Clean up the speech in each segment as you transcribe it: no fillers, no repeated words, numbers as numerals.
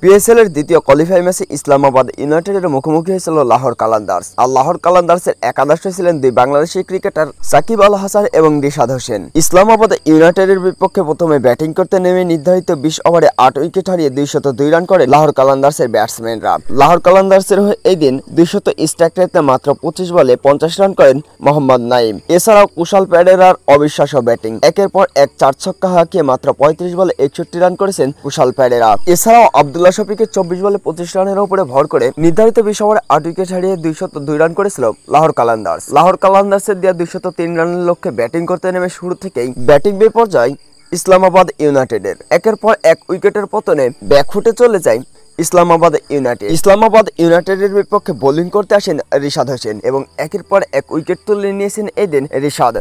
PSL এর দ্বিতীয় qualify ম্যাচে ইসলামাবাদ ইউনাইটেডের মুখোমুখি হয়েছিল লাহোর কালান্দার্স। আর লাহোর কালান্দার্সের একাদশে ছিলেন দুই বাংলাদেশি ক্রিকেটার সাকিব আল হাসান এবং রিশাদ হোসেন। ইসলামাবাদ ইউনাইটেডের বিপক্ষে প্রথমে ব্যাটিং করতে নেমে নির্ধারিত 20 ওভারে 8 উইকেট হারিয়ে 202 রান করে লাহোর কালান্দার্সের ব্যাটসম্যানরা। লাহোর কালান্দার্সের হয়ে এই দিন 200 স্ট্রাইক রেটে মাত্র 25 বলে 50 রান করেন মোহাম্মদ নাইম। এছাড়াও কুশাল পেরেরার অবিশ্বাস্য ব্যাটিং, একের পর এক 4 ছক্কা হাঁকিয়ে মাত্র 35 বলে 61 রান করেছেন কুশাল পেরেরা। এছাড়াও আব্দুল্লাহ শফিকের 24 বলে 25 রানের উপরে ভর করে নির্ধারিত 20 ওভারে 8 উইকেট হারিয়ে 202 রান করেছিল লাহোর কালান্দার্স। লাহোর কালান্দার্সের দেওয়া 203 রানের লক্ষ্যে ব্যাটিং করতে নেমে শুরু থেকেই ব্যাটিং বিপর্যয় ইসলামাবাদ ইউনাইটেডের। একের পর এক উইকেটের পতনে ব্যাকফুটে চলে যায় ইসলামাবাদ ইউনাইটেড। ইসলামাবাদ ইউনাইটেডের বিপক্ষে বোলিং করতে আসেন রিশাদ হোসেন এবং একের পর এক উইকেট তুলে নিয়েছেন এদিন রিশাদ।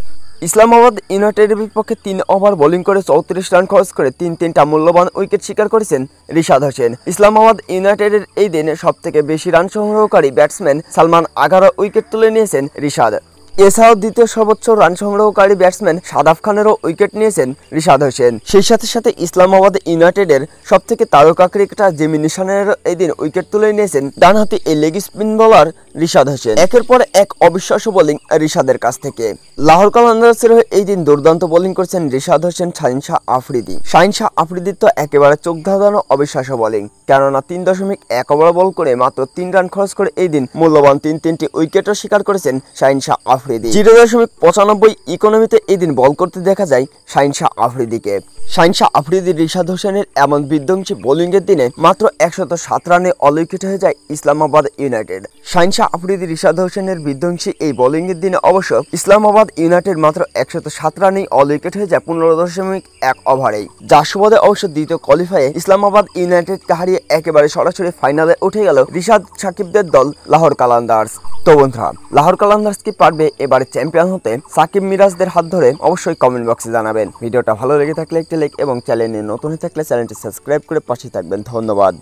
ইসলামাবাদ ইউনাইটেডের বিপক্ষে 3 ওভার বোলিং করে 34 রান খরচ করে তিনটা মূল্যবান উইকেট শিকার করেছেন রিশাদ হোসেন। ইসলামাবাদ ইউনাইটেডের এই দিনে সবথেকে বেশি রান সংগ্রহকারী ব্যাটসম্যান সালমান 11 উইকেট তুলে নিয়েছেন রিশাদ। এছাড়াও দ্বিতীয় সর্বোচ্চ রান সংগ্রহকারী ব্যাটসম্যান সাদাফ খানেরও উইকেট নিয়েছেন রিশাদ হোসেন। সেই সাথে সাথে ইসলামাবাদ ইউনাইটেডের সবথেকে তারকা ক্রিকেটার জিমি নিশানের এই দিন উইকেট তুলে নিয়েছেন ডানহাতি এই leg spin bowler Rishad Hossain. একের পর এক অবিশ্বাস্য বোলিং রিশাদের কাছ থেকে। লাহোর কালান্দার্সের হয়ে এই দিন দুর্দান্ত বোলিং করেছেন রিশাদ হোসেন, শাহিন শাহ আফ্রিদি। শাহিন শাহ আফ্রিদির তো একেবারে চোখ ধাঁধানো অবিশ্বাস্য বোলিং, কেননা 3.1 ওভার বল করে মাত্র 3 রান খরচ করে এই দিন মূল্যবান তিনটি উইকেটও শিকার করেছেন শাহিন শাহ আফ্রিদি। 0.95 ইকোনমিতে এই দিন বল করতে দেখা যায় শাহিন শাহ আফ্রিদিকে। শাহিন শাহ আফ্রিদি রিশাদ হোসেনের এমন বিধ্বংসী বোলিং এর দিনে মাত্র 107 রানে অল উইকেট হয়ে যায় ইসলামাবাদ ইউনাইটেড। শাহিন শাহ আফ্রিদি রিশাদ হোসেনের বিধ্বংসী এই বোলিং এর দিনে অবশ্য ইসলামাবাদ ইউনাইটেড মাত্র 107 রানেই অল উইকেট হয়ে যায় 15.1 ওভারেই। যার সুবাদে অবশ্য দ্বিতীয় কোয়ালিফাইয়ে ইসলামাবাদ ইউনাইটেডকে হারিয়ে একেবারে সরাসরি ফাইনালে উঠে গেল রিশাদ সাকিবদের দল লাহোর কালান্দার্স। তো বন্ধুরা, লাহোর কালান্দার্স কি পারবে এবারে চ্যাম্পিয়ন হতে সাকিব মিরাজদের হাত ধরে? অবশ্যই কমেন্ট বক্সে জানাবেন। ভিডিওটা ভালো লেগে থাকলে একটি লাইক এবং চ্যানেলে নতুন হয়ে থাকলে চ্যানেলটি সাবস্ক্রাইব করে পাশে থাকবেন। ধন্যবাদ।